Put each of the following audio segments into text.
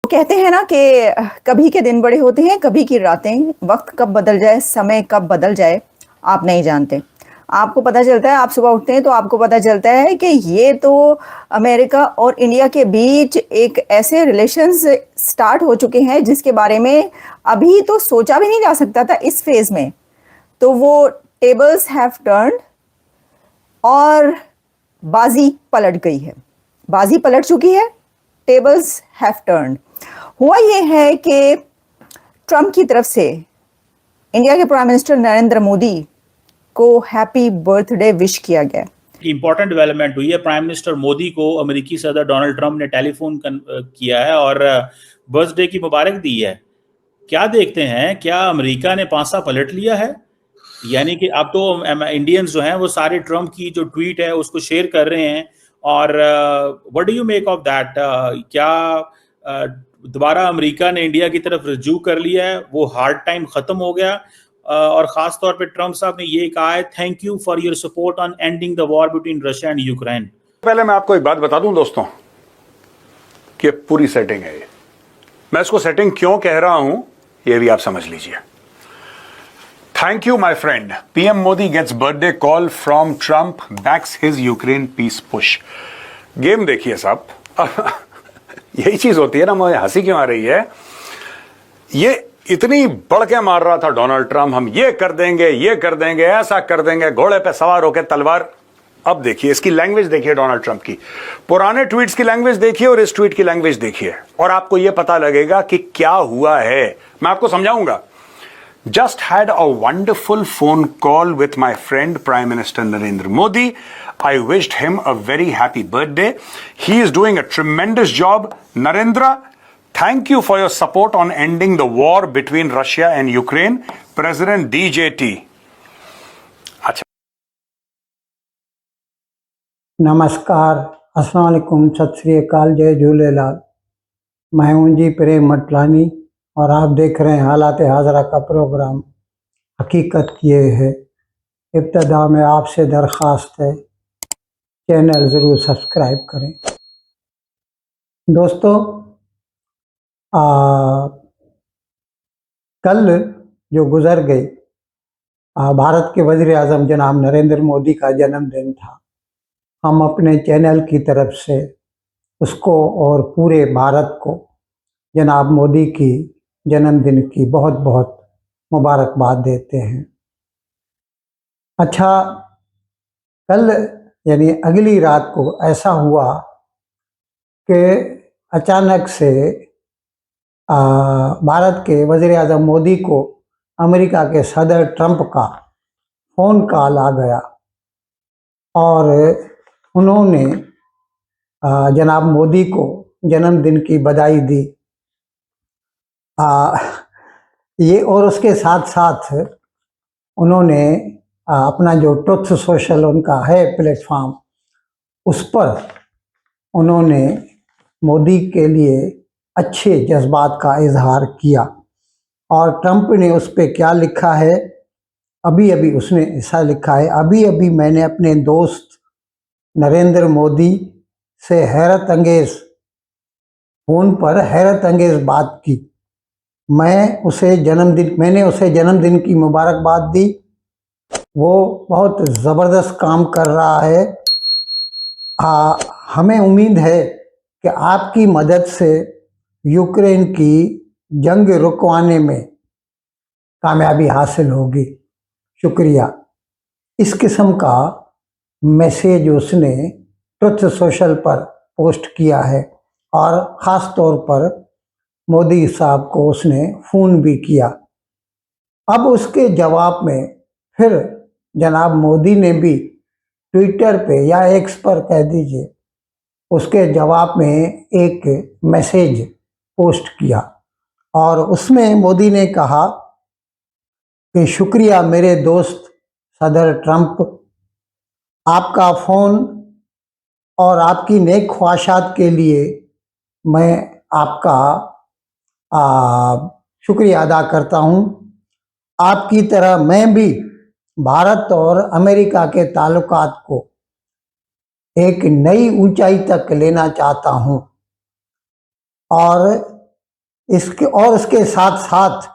कहते हैं ना कि कभी के दिन बड़े होते हैं, कभी की रातें। वक्त कब बदल जाए, समय कब बदल जाए, आप नहीं जानते। आपको पता चलता है, आप सुबह उठते हैं तो आपको पता चलता है कि ये तो अमेरिका और इंडिया के बीच एक ऐसे रिलेशंस स्टार्ट हो चुके हैं जिसके बारे में अभी तो सोचा भी नहीं जा सकता था इस फेज में। तो वो टेबल्स हैव टर्न्ड और बाजी पलट गई है। बाजी पलट चुकी है, टेबल्स हैव टर्न्ड। हुआ ये है कि ट्रंप की तरफ से इंडिया के प्राइम मिनिस्टर नरेंद्र मोदी को हैप्पी बर्थडे विश किया गया। इंपॉर्टेंट डेवलपमेंट हुई है। प्राइम मिनिस्टर मोदी को अमेरिकी सदर डोनाल्ड ट्रंप ने टेलीफोन किया है और बर्थडे की मुबारक दी है। क्या देखते हैं, क्या अमेरिका ने पांसा पलट लिया है? यानी कि अब तो इंडियंस जो हैं वो सारे ट्रंप की जो ट्वीट है उसको शेयर कर रहे हैं। और what do you make of that? क्या दोबारा अमेरिका ने इंडिया की तरफ रुजू कर लिया है? वो हार्ड टाइम खत्म हो गया? और खास तौर पे ट्रंप साहब ने ये कहा है, thank you for your support on ending the war between Russia and Ukraine. पहले मैं आपको एक बात बता दूं दोस्तों कि पूरी सेटिंग है ये। मैं इसको सेटिंग क्यों कह रहा हूं ये भी आप समझ लीजिए। Thank you my friend. PM Modi gets birthday call from Trump, backs his Ukraine peace push. Game देखिए साहब। यही चीज होती है ना, मुझे हंसी क्यों आ रही है। ये इतनी बढ़ के मार रहा था डोनाल्ड ट्रंप, हम ये कर देंगे, ऐसा कर देंगे, घोड़े पे सवार होकर तलवार। अब देखिए इसकी लैंग्वेज देखिए, डोनाल्ड ट्रंप की पुराने ट्वीट्स की लैंग्वेज देखिए और इस ट्वीट की लैंग्वेज देखिए और आपको यह पता लगेगा कि क्या हुआ है। मैं आपको समझाऊंगा। Just had a wonderful phone call with my friend Prime Minister Narendra Modi. I wished him a very happy birthday. He is doing a tremendous job. Narendra, thank you for your support on ending the war between Russia and Ukraine. President DJT. अच्छा। नमस्कार, अस्सलाम वालेकुम, सत श्री अकाल, जय झूलेलाल। मैं हूं जी प्रेम मटलानी और आप देख रहे हैं हालात हाजरा का प्रोग्राम हकीकत ये है। इब्तदा में आपसे दरख्वास्त है, चैनल ज़रूर सब्सक्राइब करें। दोस्तों, कल जो गुज़र गई भारत के वज़ीर आज़म जनाब नरेंद्र मोदी का जन्मदिन था। हम अपने चैनल की तरफ से उसको और पूरे भारत को जनाब मोदी की जन्मदिन की बहुत बहुत मुबारकबाद देते हैं। अच्छा, कल यानी अगली रात को ऐसा हुआ कि अचानक से भारत के वज़ीर आज़म मोदी को अमेरिका के सदर ट्रंप का फ़ोन कॉल आ गया और उन्होंने जनाब मोदी को जन्मदिन की बधाई दी। ये और उसके साथ साथ उन्होंने अपना जो ट्रुथ सोशल उनका है प्लेटफॉर्म, उस पर उन्होंने मोदी के लिए अच्छे जज्बात का इजहार किया। और ट्रंप ने उस पर क्या लिखा है, अभी उसने ऐसा लिखा है, अभी मैंने अपने दोस्त नरेंद्र मोदी से फ़ोन पर हैरत अंगेज़ बात की। मैंने उसे जन्मदिन की मुबारकबाद दी। वो बहुत ज़बरदस्त काम कर रहा है। हमें उम्मीद है कि आपकी मदद से यूक्रेन की जंग रुकवाने में कामयाबी हासिल होगी। शुक्रिया। इस किस्म का मैसेज उसने ट्रुथ सोशल पर पोस्ट किया है और ख़ास तौर पर मोदी साहब को उसने फ़ोन भी किया। अब उसके जवाब में फिर जनाब मोदी ने भी ट्विटर पे या एक्स पर कह दीजिए, उसके जवाब में एक मैसेज पोस्ट किया और उसमें मोदी ने कहा कि शुक्रिया मेरे दोस्त सदर ट्रंप, आपका फ़ोन और आपकी नेक ख्वाहिशात के लिए मैं आपका शुक्रिया अदा करता हूँ। आपकी तरह मैं भी भारत और अमेरिका के ताल्लुकात को एक नई ऊंचाई तक लेना चाहता हूँ और इसके साथ साथ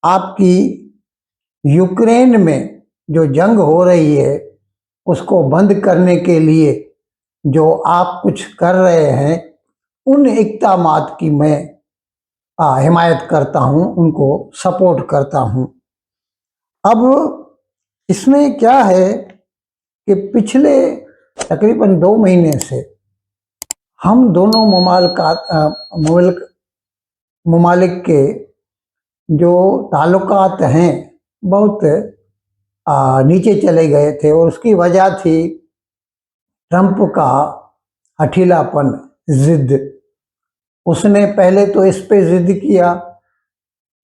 आपकी यूक्रेन में जो जंग हो रही है उसको बंद करने के लिए जो आप कुछ कर रहे हैं उन इक़दामात की मैं हिमायत करता हूं, उनको सपोर्ट करता हूं। अब इसमें क्या है कि पिछले तकरीबन 2 महीने से हम दोनों ममालिक के जो ताल्लुकात हैं बहुत नीचे चले गए थे और उसकी वजह थी ट्रंप का हठीलापन, जिद। उसने पहले तो इस पे जिद किया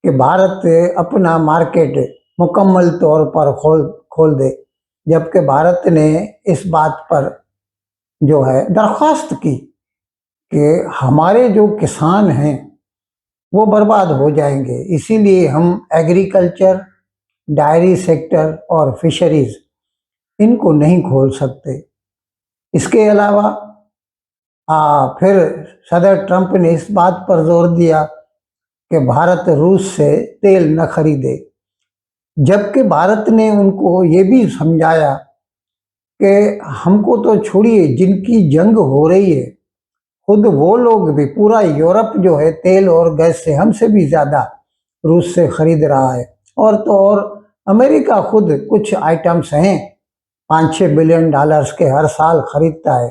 कि भारत अपना मार्केट मुकम्मल तौर पर खोल दे, जबकि भारत ने इस बात पर जो है दरख्वास्त की कि हमारे जो किसान हैं वो बर्बाद हो जाएंगे, इसीलिए हम एग्रीकल्चर, डायरी सेक्टर और फिशरीज इनको नहीं खोल सकते। इसके अलावा फिर सदर ट्रंप ने इस बात पर जोर दिया कि भारत रूस से तेल न खरीदे, जबकि भारत ने उनको ये भी समझाया कि हमको तो छोड़िए, जिनकी जंग हो रही है खुद वो लोग भी, पूरा यूरोप जो है तेल और गैस से हमसे भी ज़्यादा रूस से खरीद रहा है। और तो और अमेरिका खुद कुछ आइटम्स हैं 5-6 बिलियन डॉलर्स के हर साल खरीदता है,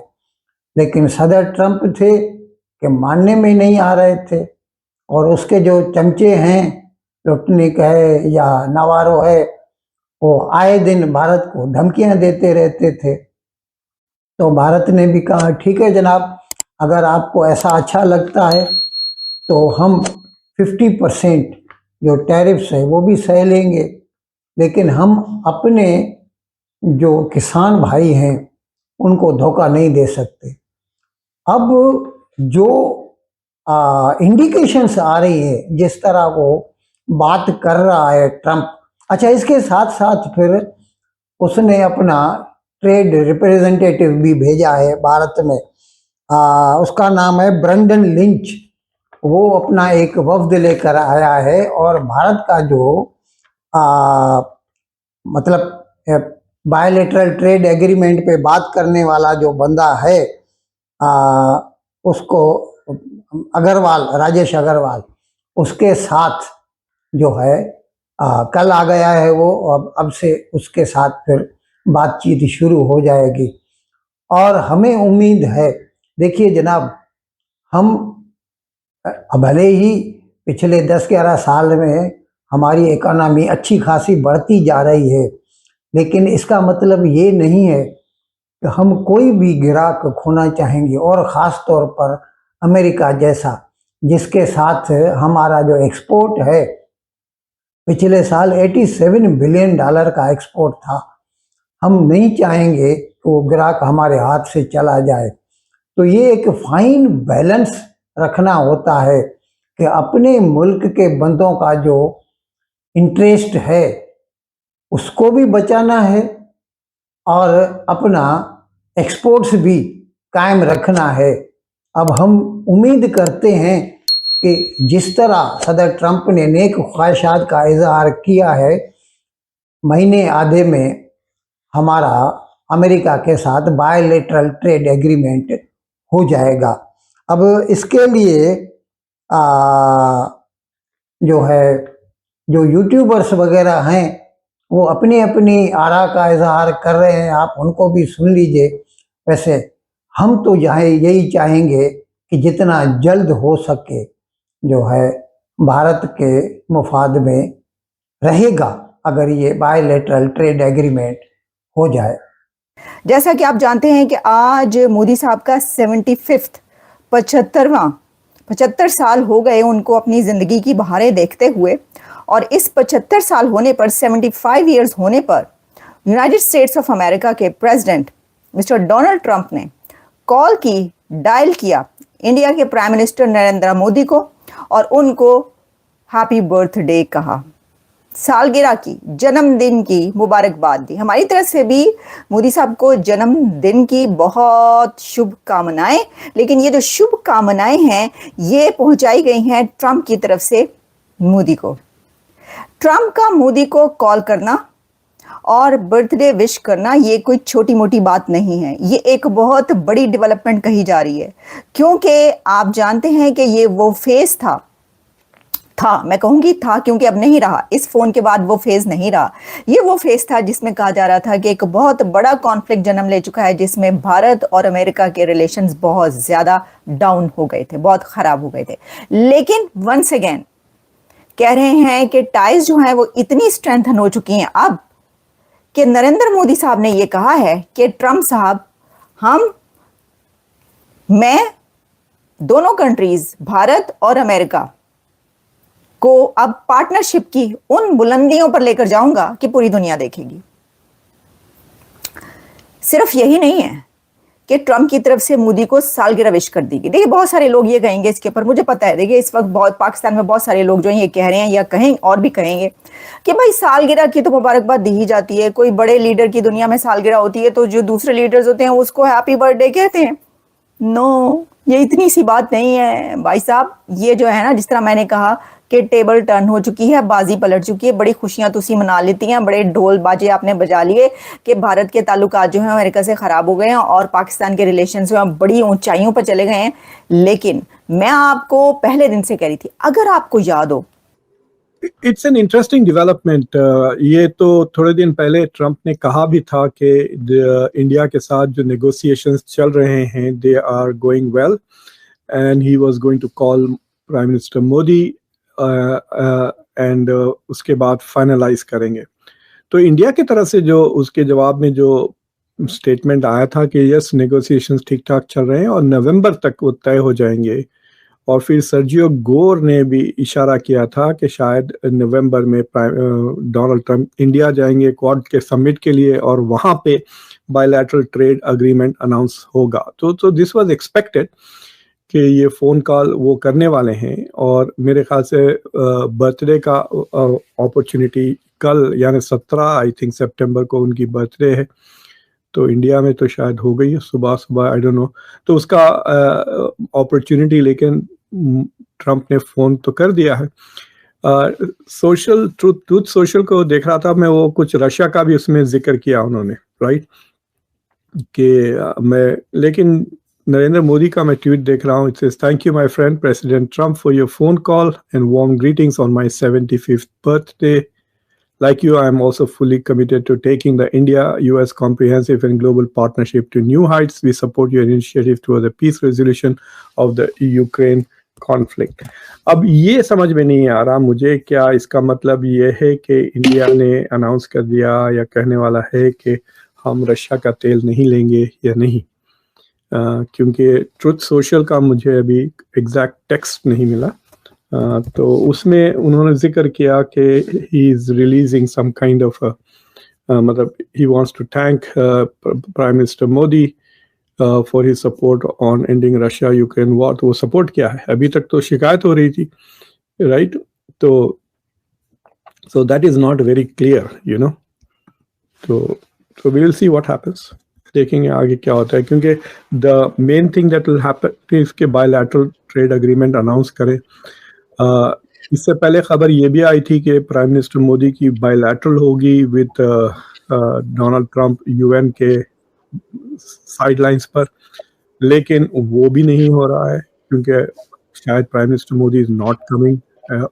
लेकिन सदर ट्रंप थे कि मानने में नहीं आ रहे थे। और उसके जो चमचे हैं, लुटनिक है या नावारो है, वो आए दिन भारत को धमकियां देते रहते थे। तो भारत ने भी कहा ठीक है जनाब, अगर आपको ऐसा अच्छा लगता है तो हम 50% जो टैरिफ्स है वो भी सह लेंगे, लेकिन हम अपने जो किसान भाई हैं उनको धोखा नहीं दे सकते। अब जो इंडिकेशंस आ रही है, जिस तरह वो बात कर रहा है ट्रंप, अच्छा इसके साथ साथ फिर उसने अपना ट्रेड रिप्रेजेंटेटिव भी भेजा है भारत में, उसका नाम है ब्रंडन लिंच। वो अपना एक वफ्द लेकर आया है और भारत का जो मतलब बायलैटरल ट्रेड एग्रीमेंट पे बात करने वाला जो बंदा है, उसको अग्रवाल, राजेश अग्रवाल, उसके साथ जो है कल आ गया है वो। अब से उसके साथ फिर बातचीत शुरू हो जाएगी और हमें उम्मीद है, देखिए जनाब, हम भले ही पिछले 10-11 साल में हमारी इकोनॉमी अच्छी खासी बढ़ती जा रही है, लेकिन इसका मतलब ये नहीं है कि हम कोई भी ग्राहक खोना चाहेंगे, और ख़ास तौर पर अमेरिका जैसा, जिसके साथ हमारा जो एक्सपोर्ट है पिछले साल 87 बिलियन डॉलर का एक्सपोर्ट था। हम नहीं चाहेंगे कि वो ग्राहक हमारे हाथ से चला जाए। तो ये एक फाइन बैलेंस रखना होता है कि अपने मुल्क के बंदों का जो इंटरेस्ट है उसको भी बचाना है और अपना एक्सपोर्ट्स भी कायम रखना है। अब हम उम्मीद करते हैं कि जिस तरह सदर ट्रंप ने नेक ख्वाहिशात का इजहार किया है, महीने आधे में हमारा अमेरिका के साथ बायलैटरल ट्रेड एग्रीमेंट हो जाएगा। अब इसके लिए जो है, जो यूट्यूबर्स वगैरह हैं वो अपनी अपनी आरा का इजहार कर रहे हैं, आप उनको भी सुन लीजिए। वैसे हम तो यही चाहेंगे कि जितना जल्द हो सके जो है भारत के मुफाद में रहेगा अगर ये बायलैटरल ट्रेड एग्रीमेंट हो जाए। जैसा कि आप जानते हैं कि आज मोदी साहब का 75 साल हो गए उनको अपनी ज़िंदगी की बहारें देखते हुए, और इस 75 साल होने पर, 75 ईयर्स होने पर, यूनाइटेड स्टेट्स ऑफ अमेरिका के प्रेसिडेंट मिस्टर डोनाल्ड ट्रंप ने कॉल की, डायल किया इंडिया के प्राइम मिनिस्टर नरेंद्र मोदी को और उनको हैप्पी बर्थडे कहा। सालगिरह की, जन्मदिन की मुबारकबाद दी। हमारी तरफ से भी मोदी साहब को जन्मदिन की बहुत शुभकामनाएं। लेकिन ये जो शुभकामनाएं हैं ये पहुंचाई गई हैं ट्रंप की तरफ से मोदी को। ट्रंप का मोदी को कॉल करना और बर्थडे विश करना ये कोई छोटी मोटी बात नहीं है, ये एक बहुत बड़ी डेवलपमेंट कही जा रही है। क्योंकि आप जानते हैं कि ये वो फेज था, मैं कहूंगी था क्योंकि अब नहीं रहा, इस फोन के बाद वो फेज नहीं रहा। ये वो फेज था जिसमें कहा जा रहा था कि एक बहुत बड़ा कॉन्फ्लिक्ट जन्म ले चुका है, जिसमें भारत और अमेरिका के रिलेशंस बहुत ज्यादा डाउन हो गए थे, बहुत खराब हो गए थे। लेकिन वंस अगेन कह रहे हैं कि टाइज जो हैं वो इतनी स्ट्रेंथन हो चुकी हैं अब कि नरेंद्र मोदी साहब ने ये कहा है कि ट्रंप साहब, मैं दोनों कंट्रीज भारत और अमेरिका को अब पार्टनरशिप की उन बुलंदियों पर लेकर जाऊंगा कि पूरी दुनिया देखेगी। सिर्फ यही नहीं है कि ट्रंप की तरफ से मोदी को सालगिरह विश कर दी गई। देखिए बहुत सारे लोग ये कहेंगे इसके ऊपर, मुझे पता है, देखिए इस वक्त बहुत पाकिस्तान में बहुत सारे लोग जो हैं ये कह रहे हैं या कहें और भी कहेंगे कि भाई सालगिरह की तो मुबारकबाद दी ही जाती है, कोई बड़े लीडर की दुनिया में सालगिरह होती है तो जो दूसरे लीडर्स होते हैं उसको हैप्पी बर्थडे कहते हैं। नो, ये इतनी सी बात नहीं है भाई साहब। ये जो है ना, जिस तरह मैंने कहा कि टेबल टर्न हो चुकी है, बाजी पलट चुकी है, बड़ी खुशियां तुसी मना लेती हैं, बड़े ढोल बाजे आपने बजा लिए कि भारत के ताल्लुकात जो हैं अमेरिका से खराब हो गए हैं और पाकिस्तान के रिलेशंस जो हैं बड़ी ऊंचाइयों पर चले गए हैं। लेकिन मैं आपको पहले दिन से कह रही थी, अगर आपको याद हो, इट्स एन इंटरेस्टिंग डेवलपमेंट। ये तो थोड़े दिन पहले ट्रंप ने कहा भी था कि इंडिया के साथ जो नेगोशिएशंस चल रहे हैं they are going well and he was going to call prime minister Modi and उसके बाद फाइनलाइज करेंगे। तो इंडिया की तरफ से जो उसके जवाब में जो स्टेटमेंट आया था कि यस नेगोशिएशंस ठीक ठाक चल रहे हैं और नवंबर तक वो तय हो जाएंगे। और फिर सर्जियो गोर ने भी इशारा किया था कि शायद नवंबर में डोनाल्ड ट्रंप इंडिया जाएंगे क्वाड के समिट के लिए और वहां पे बायलैटरल ट्रेड अग्रीमेंट अनाउंस होगा। तो दिस वाज एक्सपेक्टेड कि ये फ़ोन कॉल वो करने वाले हैं। और मेरे ख्याल से बर्थडे का अपॉर्चुनिटी कल यानी 17 आई थिंक सितंबर को उनकी बर्थडे है, तो इंडिया में तो शायद हो गई है सुबह आई डोंट नो। तो उसका अपॉर्चुनिटी लेकिन ट्रंप ने फ़ोन तो कर दिया है। सोशल ट्रूथ सोशल को देख रहा था मैं, वो कुछ रशिया का भी उसमें जिक्र किया उन्होंने, राइट, कि मैं, लेकिन नरेंद्र मोदी का मैं ट्वीट देख रहा हूँ। It says thank you my friend president Trump for your phone call and warm greetings on my 75th birthday. Like you, I am also fully committed to taking the India-US comprehensive and global partnership to new heights. We support your initiative toward the peace resolution of the Ukraine conflict. अब ये समझ में नहीं आ रहा मुझे, क्या इसका मतलब ये है कि इंडिया ने अनाउंस कर दिया या कहने वाला है कि हम रशिया का तेल नहीं लेंगे या नहीं, क्योंकि ट्रुथ सोशल का मुझे अभी एग्जैक्ट टेक्स्ट नहीं मिला। तो उसमें उन्होंने जिक्र किया कि he is releasing some kind of मतलब he wants to thank prime minister Modi for his support on ending Russia Ukraine war. तो वो सपोर्ट क्या है, अभी तक तो शिकायत हो रही थी, राइट? तो so that is not very clear, you know. तो we will see what happens, देखेंगे आगे क्या होता है, क्योंकि the main thing that will happen is के बायलैटरल ट्रेड अग्रीमेंट अनाउंस करें। इससे पहले खबर ये भी आई थी कि प्राइम मिनिस्टर मोदी की बायलैटरल होगी विद डोनाल्ड ट्रंप यूएन के साइडलाइंस पर, लेकिन वो भी नहीं हो रहा है क्योंकि शायद prime minister Modi is not coming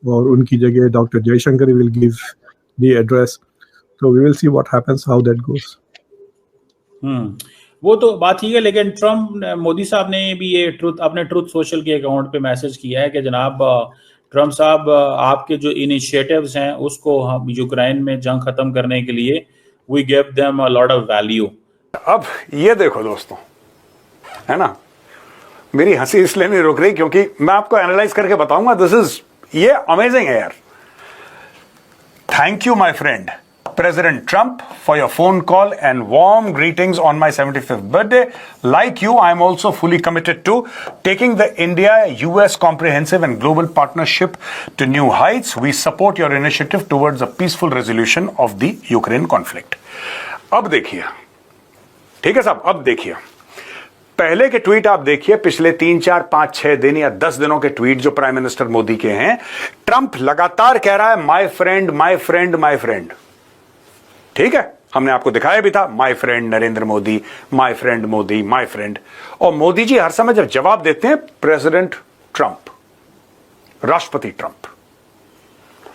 और उनकी जगह doctor Jaishankar will give the address. तो we will see what happens, how that goes. वो तो बात ही है, लेकिन ट्रम्प मोदी साहब ने भी ये अपने ट्रुथ सोशल के अकाउंट पे मैसेज किया है कि जनाब ट्रम्प साहब, आपके जो इनिशिएटिव्स हैं उसको हम यूक्रेन में जंग खत्म करने के लिए we give them a lot of value. अब ये देखो दोस्तों, है ना, मेरी हंसी इसलिए नहीं रुक रही क्योंकि मैं आपको एनालाइज करके बताऊंगा। ये अमेजिंग है यार। Thank you my friend President Trump, for your phone call and warm greetings on my 75th birthday. Like you, I am also fully committed to taking the India-US comprehensive and global partnership to new heights. We support your initiative towards a peaceful resolution of the Ukraine conflict. अब देखिए, ठीक है साहब, अब देखिए पहले के tweet आप देखिए, पिछले 3, 4, 5, 6 दिन या 10 दिनों के ट्वीट जो प्राइम मिनिस्टर मोदी के हैं। ट्रंप लगातार कह रहा है my friend my friend my friend, ठीक है, हमने आपको दिखाया भी था, my friend Narendra Modi, my friend Modi, my friend. और मोदी जी हर समय जब जवाब देते हैं प्रेसिडेंट ट्रंप, राष्ट्रपति ट्रंप,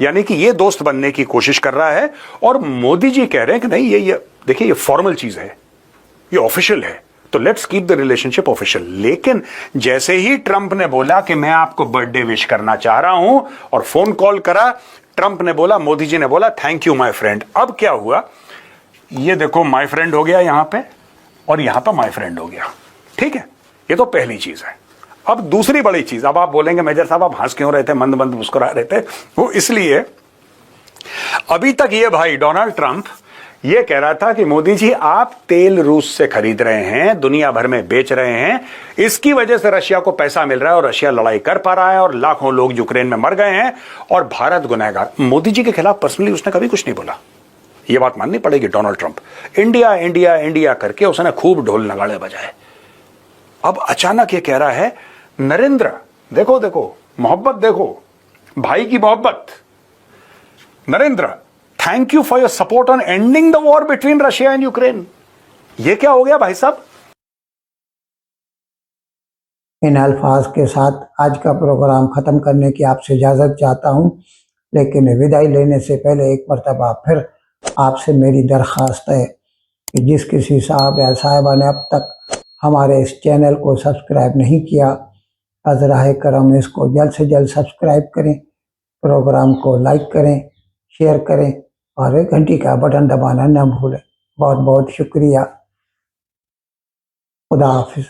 यानी कि ये दोस्त बनने की कोशिश कर रहा है। और मोदी जी कह रहे हैं कि नहीं, ये देखिए, ये फॉर्मल चीज है, ये ऑफिशियल है, तो let's keep the relationship official. लेकिन जैसे ही ट्रंप ने बोला कि मैं आपको बर्थडे विश करना चाह रहा हूं और फोन कॉल करा, ट्रंप ने बोला, मोदी जी ने बोला थैंक यू माय फ्रेंड। अब क्या हुआ, ये देखो माय फ्रेंड हो गया यहां पे और यहां पे माय फ्रेंड हो गया, ठीक है, ये तो पहली चीज है। अब दूसरी बड़ी चीज, अब आप बोलेंगे मेजर साहब आप हंस क्यों रहे थे, मंद मंद मुस्कुरा रहे थे, वो इसलिए अभी तक ये भाई डोनाल्ड ट्रंप ये कह रहा था कि मोदी जी आप तेल रूस से खरीद रहे हैं, दुनिया भर में बेच रहे हैं, इसकी वजह से रशिया को पैसा मिल रहा है और रशिया लड़ाई कर पा रहा है और लाखों लोग यूक्रेन में मर गए हैं और भारत गुनहगार। मोदी जी के खिलाफ पर्सनली उसने कभी कुछ नहीं बोला, ये बात माननी पड़ेगी। Donald Trump India India India करके उसने खूब ढोल नगाड़े बजाए। अब अचानक ये कह रहा है नरेंद्र, देखो देखो मोहब्बत, देखो भाई की मोहब्बत, Narendra thank you for your support on ending the war between Russia and Ukraine. ये क्या हो गया भाई साहब? इन अल्फाज के साथ आज का प्रोग्राम ख़त्म करने की आपसे इजाज़त चाहता हूं, लेकिन विदाई लेने से पहले एक मरतबा फिर आपसे मेरी दरख्वास्त है कि जिस किसी साहब या साहिबा ने अब तक हमारे इस चैनल को सब्सक्राइब नहीं किया, अज़राए करम इसको जल्द से जल्द सब्सक्राइब करें, प्रोग्राम को लाइक करें, शेयर करें और एक घंटी का बटन दबाना न भूलें। बहुत बहुत शुक्रिया। खुदा हाफिज़।